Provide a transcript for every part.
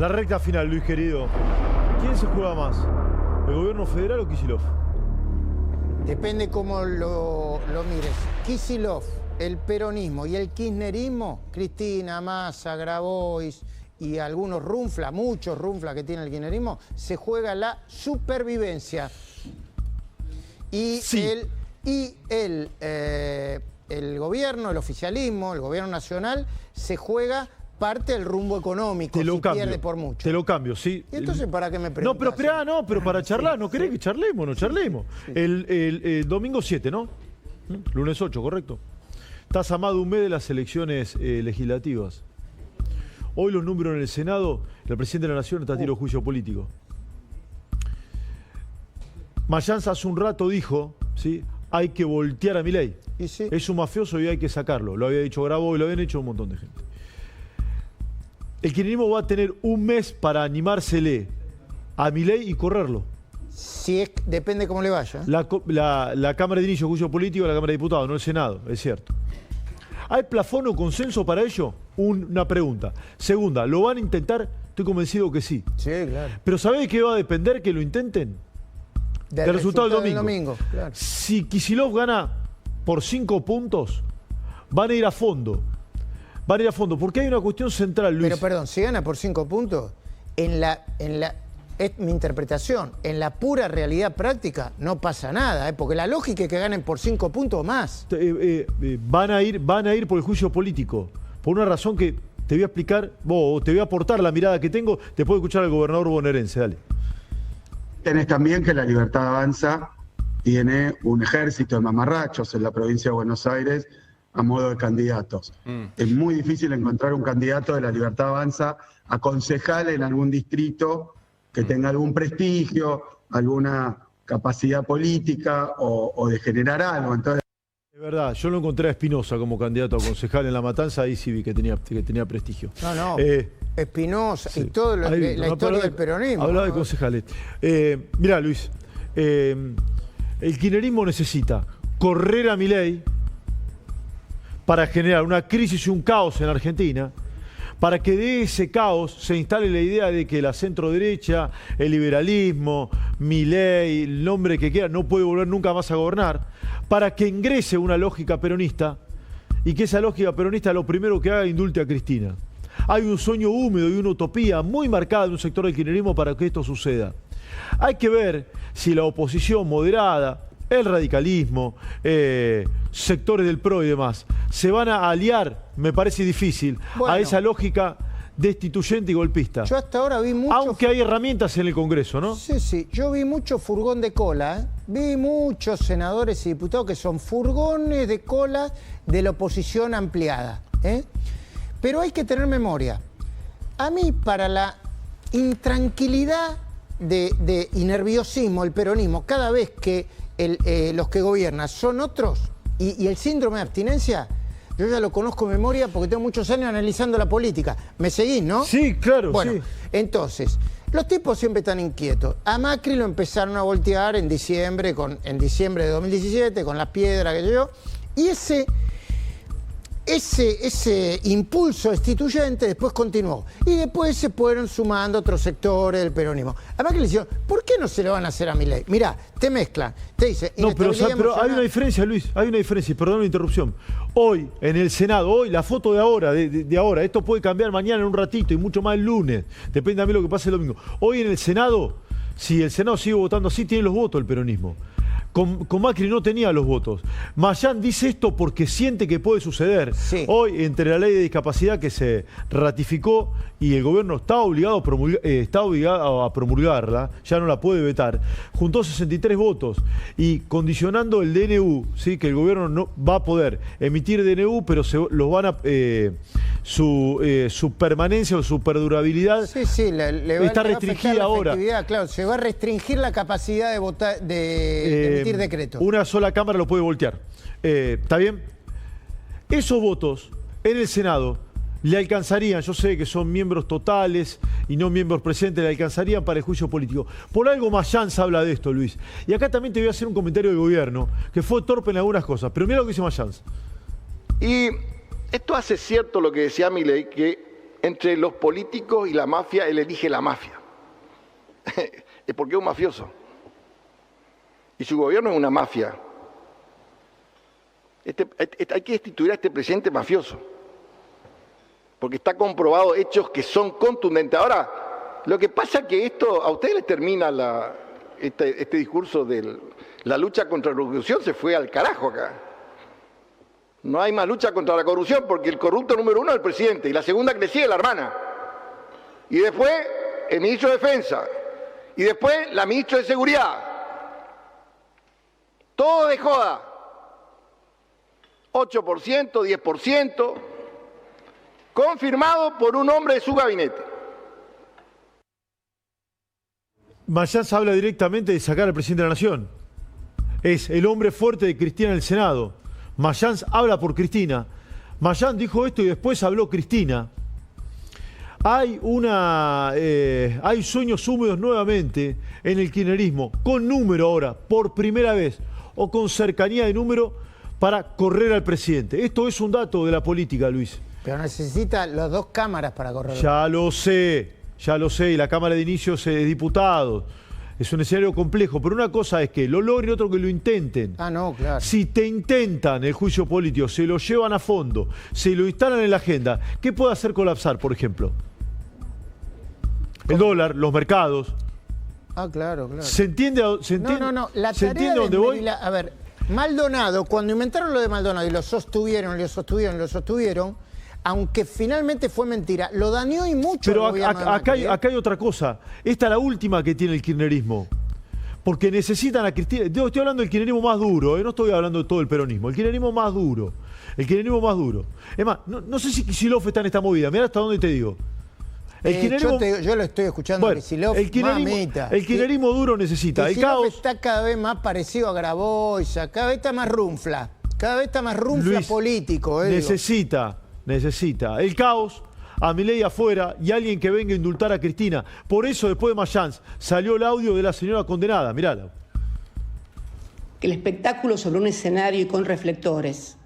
La recta final, Luis querido. ¿Quién se juega más? ¿El gobierno federal o Kicillof? Depende cómo lo mires. Kicillof, el peronismo y el kirchnerismo, Cristina, Massa, Grabois y algunos runfla, muchos runfla que tiene el kirchnerismo, se juega la supervivencia. Y sí. El gobierno, el oficialismo, el gobierno nacional, se juega parte del rumbo económico, te lo si cambio, pierde por mucho. Te lo cambio, sí. ¿Y entonces para qué me preguntas? No, pero esperá, no, pero para charlar, ¿no querés sí. que charlemos? No charlemos. Sí. El domingo 7, ¿no? Lunes 8, correcto. Estás a más de un mes de las elecciones legislativas. Hoy los números en el Senado, el presidente de la Nación está a tiro de juicio político. Mayans hace un rato dijo, ¿sí?, hay que voltear a Milei. ¿Y sí? Es un mafioso y hay que sacarlo. Lo había dicho Grabois y lo habían hecho un montón de gente. El kirchnerismo va a tener un mes para animársele a Milei y correrlo. Si es, depende cómo le vaya. La Cámara de Inicio de Juicio Político, la Cámara de Diputados, no el Senado, es cierto. ¿Hay plafón o consenso para ello? Una pregunta. Segunda, ¿lo van a intentar? Estoy convencido que sí. Sí, claro. Pero ¿sabés de qué va a depender que lo intenten? Del resultado del domingo. Claro. Si Kicillof gana por 5 puntos, van a ir a fondo. Van a ir a fondo, porque hay una cuestión central, Luis. Pero perdón, si gana por 5 puntos, es mi interpretación, en la pura realidad práctica no pasa nada, porque la lógica es que ganen por 5 puntos o más. Van a ir por el juicio político, por una razón que te voy a explicar, te voy a aportar la mirada que tengo, te puede escuchar el gobernador bonaerense, dale. Tenés también que la Libertad Avanza tiene un ejército de mamarrachos en la provincia de Buenos Aires a modo de candidatos. Es muy difícil encontrar un candidato de la Libertad Avanza a concejal en algún distrito que tenga algún prestigio, alguna capacidad política o de generar algo. Entonces, de verdad, yo no encontré a Espinosa como candidato a concejal en La Matanza, ahí sí vi que tenía prestigio. No. Espinosa sí. y todo la historia del peronismo. Hablaba de concejales. Mirá, Luis, el kirchnerismo necesita correr a Milei para generar una crisis y un caos en Argentina, para que de ese caos se instale la idea de que la centroderecha, el liberalismo, Milei, el nombre que quiera, no puede volver nunca más a gobernar, para que ingrese una lógica peronista y que esa lógica peronista lo primero que haga indulte a Cristina. Hay un sueño húmedo y una utopía muy marcada en un sector del kirchnerismo para que esto suceda. Hay que ver si la oposición moderada, el radicalismo, sectores del PRO y demás, se van a aliar, me parece difícil, a esa lógica destituyente y golpista. Yo hasta ahora vi mucho... Aunque hay herramientas en el Congreso, ¿no? Sí. Yo vi mucho furgón de cola, Vi muchos senadores y diputados que son furgones de cola de la oposición ampliada, Pero hay que tener memoria. A mí, para la intranquilidad y nerviosismo, el peronismo, cada vez que los que gobiernan son otros, y el síndrome de abstinencia, yo ya lo conozco de memoria porque tengo muchos años analizando la política. ¿Me seguís, no? Sí, claro, bueno, sí. Entonces, los tipos siempre están inquietos. A Macri lo empezaron a voltear en diciembre de 2017, con las piedras que yo. Y ese impulso destituyente después continuó. Y después se fueron sumando otros sectores del peronismo. A Macri le dijeron, ¿por qué no se lo van a hacer a Milei? Mirá, te mezclan, te dicen... No, pero hay una diferencia, Luis, hay una diferencia, y perdón la interrupción. Hoy, en el Senado, hoy, la foto de ahora, de ahora, esto puede cambiar mañana en un ratito y mucho más el lunes, depende también de lo que pase el domingo. Hoy en el Senado, si el Senado sigue votando así, tiene los votos el peronismo. Con Macri no tenía los votos. Mayans dice esto porque siente que puede suceder. Sí. Hoy, entre la ley de discapacidad que se ratificó y el gobierno está obligado a promulgarla, ya no la puede vetar, juntó 63 votos y condicionando el DNU, ¿sí? Que el gobierno no va a poder emitir DNU, pero los van a su permanencia o su perdurabilidad está restringida ahora. Claro, se va a restringir la capacidad de votar, de emitir decretos. Una sola Cámara lo puede voltear. ¿Está bien? Esos votos en el Senado le alcanzarían, yo sé que son miembros totales y no miembros presentes, le alcanzarían para el juicio político. Por algo Mayans habla de esto, Luis. Y acá también te voy a hacer un comentario del gobierno, que fue torpe en algunas cosas. Pero mira lo que dice Mayans. Y esto hace cierto lo que decía Milei, que entre los políticos y la mafia, él elige la mafia. Es porque es un mafioso. Y su gobierno es una mafia. Hay que destituir a este presidente mafioso. Porque está comprobado hechos que son contundentes. Ahora, lo que pasa es que esto, a ustedes les termina este discurso de la lucha contra la corrupción, se fue al carajo acá. No hay más lucha contra la corrupción porque el corrupto número 1 es el presidente y la segunda que le sigue es la hermana. Y después el ministro de Defensa. Y después la ministra de Seguridad. Todo de joda. 8%, 10%, confirmado por un hombre de su gabinete. Mayans habla directamente de sacar al presidente de la Nación. Es el hombre fuerte de Cristina en el Senado. Mayans habla por Cristina. Mayans dijo esto y después habló Cristina. Hay sueños húmedos nuevamente en el kirchnerismo, con número ahora, por primera vez, o con cercanía de número para correr al presidente. Esto es un dato de la política, Luis. Pero necesita las 2 cámaras para correr. Ya lo sé, y la Cámara de Inicios de Diputados. Es un escenario complejo, pero una cosa es que lo logren y otro que lo intenten. Ah, no, claro. Si te intentan el juicio político, se lo llevan a fondo, se lo instalan en la agenda, ¿qué puede hacer colapsar, por ejemplo? El dólar, los mercados. Ah, claro. ¿Se entiende? No. La ¿Se tarea entiende dónde voy? A ver, Maldonado, cuando inventaron lo de Maldonado y lo sostuvieron, aunque finalmente fue mentira, lo dañó y mucho. Pero acá hay otra cosa. Esta es la última que tiene el kirchnerismo. Porque necesitan a Cristina. Yo estoy hablando del kirchnerismo más duro, no estoy hablando de todo el peronismo. El kirchnerismo más duro. Es más, no sé si Kicillof está en esta movida. Mirá hasta dónde te digo. Yo lo estoy escuchando a Kicillof, mamita. El kirchnerismo duro necesita. El caos está cada vez más parecido a Grabois, cada vez está más runfla. Luis, político. Necesita el caos, a Milei afuera y alguien que venga a indultar a Cristina. Por eso, después de Mayans, salió el audio de la señora condenada. Mirala. El espectáculo sobre un escenario y con reflectores,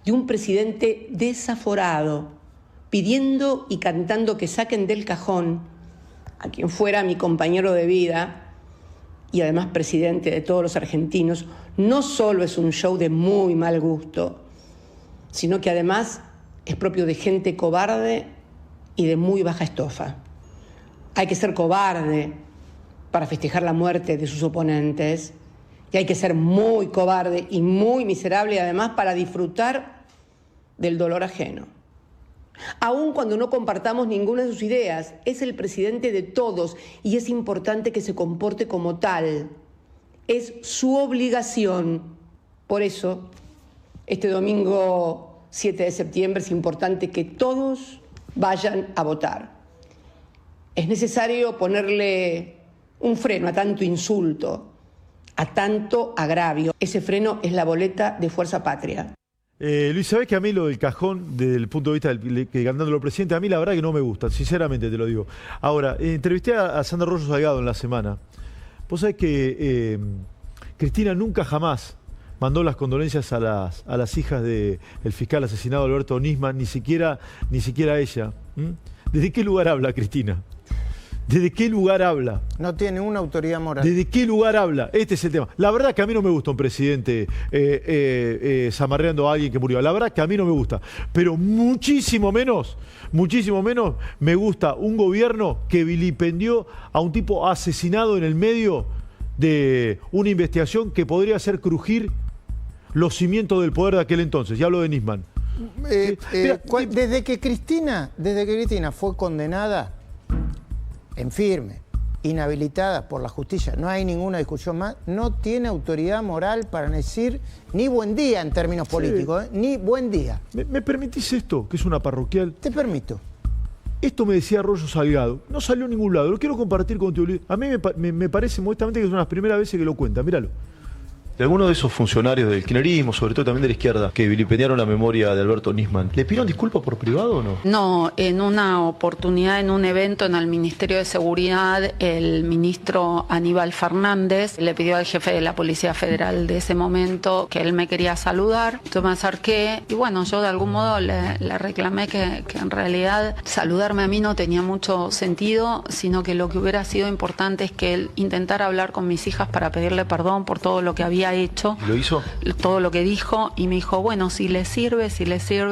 de un presidente desaforado, pidiendo y cantando que saquen del cajón a quien fuera mi compañero de vida y además presidente de todos los argentinos, no solo es un show de muy mal gusto, sino que además es propio de gente cobarde y de muy baja estofa. Hay que ser cobarde para festejar la muerte de sus oponentes y hay que ser muy cobarde y muy miserable además para disfrutar del dolor ajeno. Aun cuando no compartamos ninguna de sus ideas, es el presidente de todos y es importante que se comporte como tal. Es su obligación. Por eso, este domingo 7 de septiembre es importante que todos vayan a votar. Es necesario ponerle un freno a tanto insulto, a tanto agravio. Ese freno es la boleta de Fuerza Patria. Luis, ¿sabés que a mí lo del cajón, desde el punto de vista que cantándolo presidente, a mí la verdad que no me gusta, sinceramente te lo digo. Ahora, entrevisté a Sandra Rollo Salgado en la semana. Vos sabés que Cristina nunca jamás mandó las condolencias a las hijas del fiscal asesinado Alberto Nisman, ni siquiera ella. ¿Desde qué lugar habla Cristina? ¿Desde qué lugar habla? No tiene una autoridad moral. ¿Desde qué lugar habla? Este es el tema. La verdad que a mí no me gusta un presidente zamarreando a alguien que murió. La verdad que a mí no me gusta. Pero muchísimo menos me gusta un gobierno que vilipendió a un tipo asesinado en el medio de una investigación que podría hacer crujir los cimientos del poder de aquel entonces. Ya hablo de Nisman. Desde que Cristina fue condenada en firme, inhabilitada por la justicia, no hay ninguna discusión más, no tiene autoridad moral para decir ni buen día en términos políticos, ni buen día. ¿Me permitís esto, que es una parroquial? Te permito. Esto me decía Rollo Salgado, no salió a ningún lado, lo quiero compartir contigo. A mí me parece modestamente que es una de las primeras veces que lo cuenta, míralo. de algunos de esos funcionarios del kirchnerismo, sobre todo también de la izquierda, que vilipendiaron la memoria de Alberto Nisman, ¿le pidieron disculpas por privado o no? No, en una oportunidad, en un evento en el Ministerio de Seguridad, el ministro Aníbal Fernández le pidió al jefe de la Policía Federal de ese momento que él me quería saludar. Yo me acerqué y bueno, yo de algún modo le reclamé que en realidad saludarme a mí no tenía mucho sentido, sino que lo que hubiera sido importante es que él intentara hablar con mis hijas para pedirle perdón por todo lo que había hecho. ¿Lo hizo? Todo lo que dijo, y me dijo, bueno, si le sirve,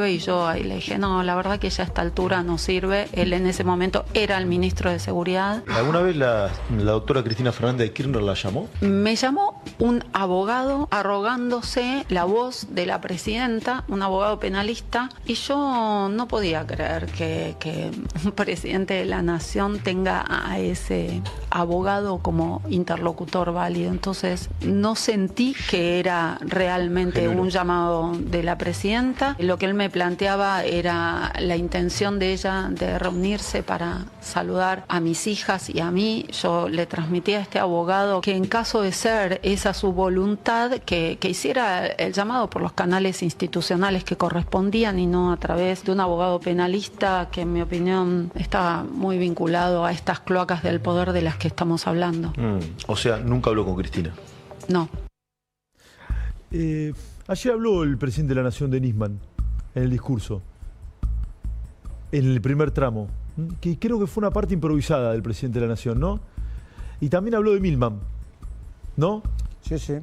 y yo ahí le dije, no, la verdad que ya a esta altura no sirve. Él en ese momento era el ministro de Seguridad. ¿Alguna vez la doctora Cristina Fernández de Kirchner la llamó? Me llamó un abogado arrogándose la voz de la presidenta, un abogado penalista, y yo no podía creer que un presidente de la nación tenga a ese abogado como interlocutor válido. Entonces no sentí que era realmente un llamado de la presidenta. Lo que él me planteaba era la intención de ella de reunirse para saludar a mis hijas y a mí. Yo le transmití a este abogado que en caso de ser esa su voluntad, que hiciera el llamado por los canales institucionales que correspondían y no a través de un abogado penalista que en mi opinión está muy vinculado a estas cloacas del poder de las que estamos hablando. O sea, nunca habló con Cristina. No. Ayer habló el presidente de la Nación de Nisman en el discurso, en el primer tramo, que creo que fue una parte improvisada del presidente de la Nación, ¿no? Y también habló de Milman, ¿no? Sí, sí.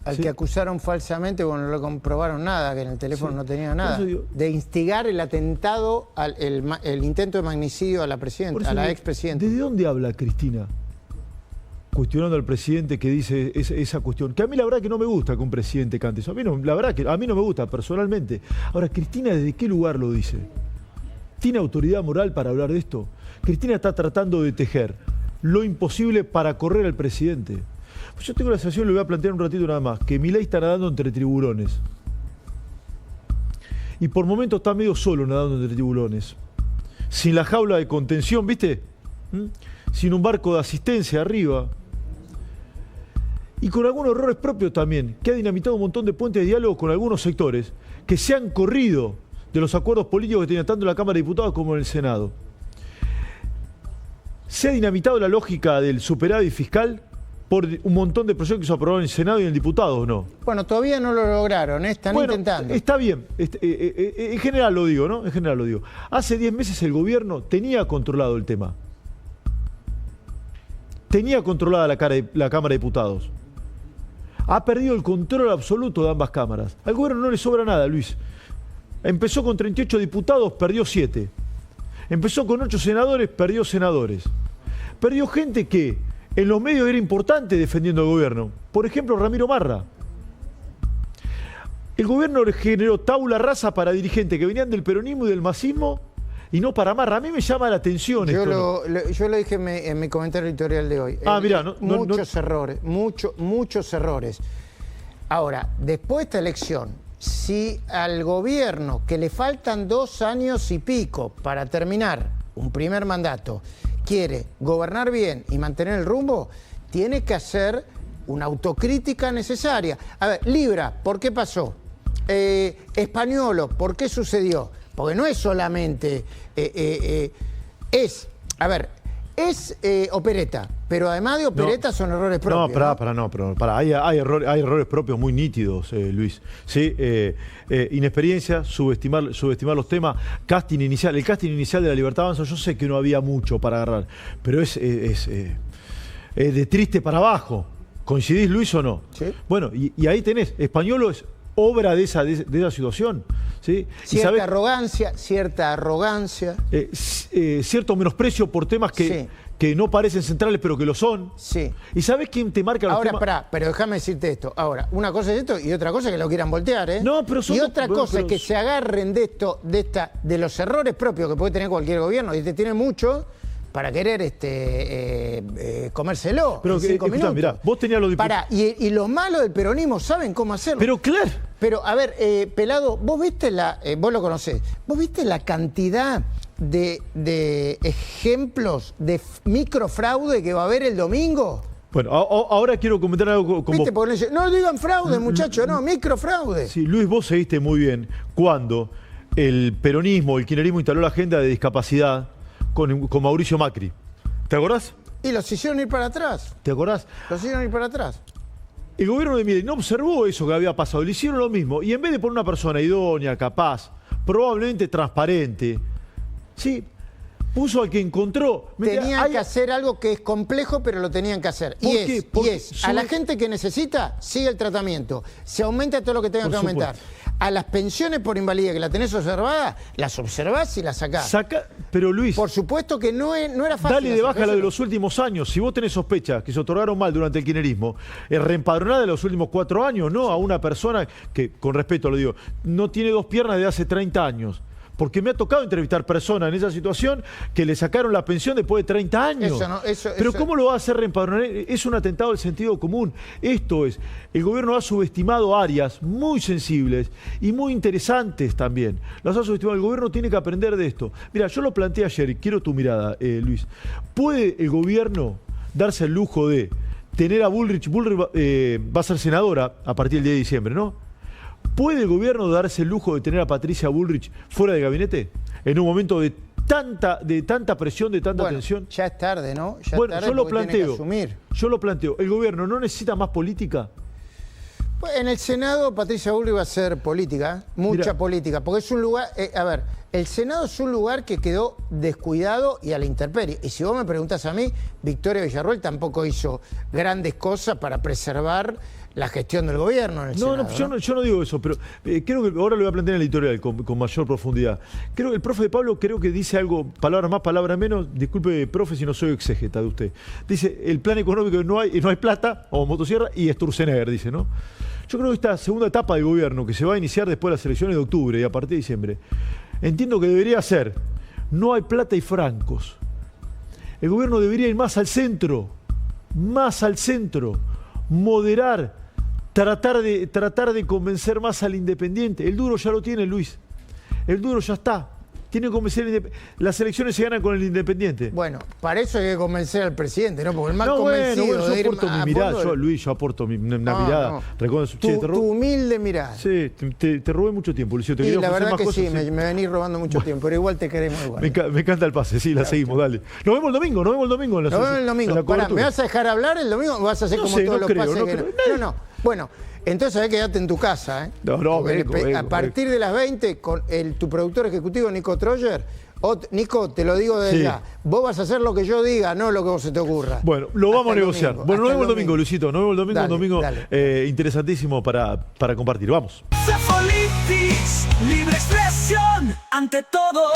Al Sí. que acusaron falsamente, bueno, no le comprobaron nada, que en el teléfono Sí. no tenía nada, Por eso digo- de instigar el atentado, el intento de magnicidio a la Por presidenta, eso a la digo, expresidenta. ¿desde dónde habla Cristina? Cuestionando al presidente que dice esa cuestión. Que a mí la verdad que no me gusta que un presidente cante eso. A mí no, la verdad que a mí no me gusta personalmente. Ahora, Cristina, ¿desde qué lugar lo dice? ¿Tiene autoridad moral para hablar de esto? Cristina está tratando de tejer lo imposible para correr al presidente. Pues yo tengo la sensación, le voy a plantear un ratito nada más, que Milei está nadando entre tiburones. Y por momentos está medio solo nadando entre tiburones. Sin la jaula de contención, ¿viste? Sin un barco de asistencia arriba. Y con algunos errores propios también, que ha dinamitado un montón de puentes de diálogo con algunos sectores que se han corrido de los acuerdos políticos que tenía tanto en la Cámara de Diputados como en el Senado. Se ha dinamitado la lógica del superávit fiscal por un montón de proyectos que se aprobaron en el Senado y en el Diputado, ¿no? Bueno, todavía no lo lograron, están Bueno, intentando. está bien. En general lo digo, ¿no? En general lo digo. Hace 10 meses el gobierno tenía controlado el tema. Tenía controlada la Cámara de Diputados. Ha perdido el control absoluto de ambas cámaras. Al gobierno no le sobra nada, Luis. Empezó con 38 diputados, perdió 7. Empezó con 8 senadores, perdió senadores. Perdió gente que en los medios era importante defendiendo al gobierno. Por ejemplo, Ramiro Marra. El gobierno generó tabula rasa para dirigentes que venían del peronismo y del masismo y no para Marra. A mí me llama la atención Yo esto. yo lo dije en mi comentario editorial de hoy. Mirá, muchos errores, muchos errores. Ahora, después de esta elección, si al gobierno, que le faltan 2 años y pico para terminar un primer mandato, quiere gobernar bien y mantener el rumbo, tiene que hacer una autocrítica necesaria. A ver, Libra, ¿por qué pasó? Españolo, ¿por qué sucedió? Porque no es solamente... es opereta, pero además de opereta son errores propios. Hay errores propios muy nítidos, Luis. ¿Sí? Inexperiencia, subestimar los temas, el casting inicial de La Libertad Avanza, yo sé que no había mucho para agarrar, pero es de triste para abajo. ¿Coincidís, Luis, o no? Sí. Bueno, y ahí tenés, Españolo es obra de esa situación. ¿Sí? Cierta arrogancia. Cierto menosprecio por temas que no parecen centrales, pero que lo son. Sí. ¿Y sabes quién te marca los Ahora, temas? pero déjame decirte esto. Ahora, una cosa es esto y otra cosa es que lo quieran voltear, ¿eh? No, pero y otra cosa es que se agarren de los errores propios que puede tener cualquier gobierno, y te tiene mucho para querer comérselo. Pero en 5 minutos. mirá, vos tenías los diputados. Y los malos del peronismo saben cómo hacerlo. Pero claro. Pero, a ver, Pelado, vos vos lo conocés, ¿vos viste la cantidad de ejemplos de microfraude que va a haber el domingo? Bueno, ahora quiero comentar algo como... ¿Viste? Porque no digan fraude, muchachos, no, microfraude. Sí, Luis, vos seguiste muy bien cuando el peronismo, el kirchnerismo instaló la agenda de discapacidad con Mauricio Macri. ¿Te acordás? Y los hicieron ir para atrás. ¿Te acordás? Los hicieron ir para atrás. El gobierno de Milei no observó eso que había pasado, le hicieron lo mismo. Y en vez de poner una persona idónea, capaz, probablemente transparente, sí, puso al que encontró. Tenían que hacer algo que es complejo, pero lo tenían que hacer. Y es, a la gente que necesita, sigue el tratamiento. Se aumenta todo lo que tenga que aumentar. A las pensiones por invalidez que la tenés observada, las observás y las sacás. Pero Luis... Por supuesto que no era fácil. Dale de baja la de los últimos años. Si vos tenés sospechas que se otorgaron mal durante el kirchnerismo, reempadronada de los últimos 4 años, no a una persona que, con respeto lo digo, no tiene 2 piernas de hace 30 años. Porque me ha tocado entrevistar personas en esa situación que le sacaron la pensión después de 30 años. Pero ¿cómo lo va a hacer reempadronar? Es un atentado del sentido común. Esto es, el gobierno ha subestimado áreas muy sensibles y muy interesantes también. Las ha subestimado. El gobierno tiene que aprender de esto. Mira, yo lo planteé ayer y quiero tu mirada, Luis. ¿Puede el gobierno darse el lujo de tener a Bullrich? Bullrich va a ser senadora a partir del 10 de diciembre, ¿no? ¿Puede el gobierno darse el lujo de tener a Patricia Bullrich fuera de gabinete? En un momento de tanta presión, de tanta tensión. Ya es tarde, ¿no? Ya bueno, es tarde, yo lo planteo. ¿El gobierno no necesita más política? Pues en el Senado Patricia Bullrich va a hacer política, mucha política, porque es un lugar, el Senado es un lugar que quedó descuidado y a la intemperie. Y si vos me preguntás a mí, Victoria Villarroel tampoco hizo grandes cosas para preservar la gestión del gobierno en el Senado. Yo no digo eso, pero creo que ahora lo voy a plantear en el editorial con mayor profundidad. Creo que el profe de Pablo dice algo, palabras más, palabras menos, disculpe, profe, si no soy exégeta de usted. Dice, el plan económico no hay plata, o motosierra, y Sturzenegger, dice, ¿no? Yo creo que esta segunda etapa del gobierno, que se va a iniciar después de las elecciones de octubre y a partir de diciembre, entiendo que debería ser, no hay plata y francos. El gobierno debería ir más al centro, moderar, tratar de convencer más al independiente. El duro ya lo tiene, Luis. El duro ya está. Tiene que convencer al independiente. Las elecciones se ganan con el independiente. Bueno, para eso hay que convencer al presidente, ¿no? Porque el más yo convencido aporto mi mirada, Luis, yo aporto una mirada. Tu humilde mirada. Sí, te robé mucho tiempo, Luis. Y la verdad que sí, me venís robando mucho tiempo, pero igual te queremos igual. Me encanta el pase, sí, la seguimos, dale. Nos vemos el domingo. Nos vemos el domingo. Pará, ¿me vas a dejar hablar el domingo o vas a hacer como todos los pases que no? Bueno, entonces quedate en tu casa, ¿eh? Vengo. A partir de las 20, con tu productor ejecutivo, Nico Troyer. Nico, te lo digo desde ya. Vos vas a hacer lo que yo diga, no lo que vos se te ocurra. Bueno, lo vamos a negociar. Bueno, nos vemos el domingo, Luisito. Nos vemos el domingo, dale, un domingo interesantísimo para compartir. Vamos. Libre expresión ante todo.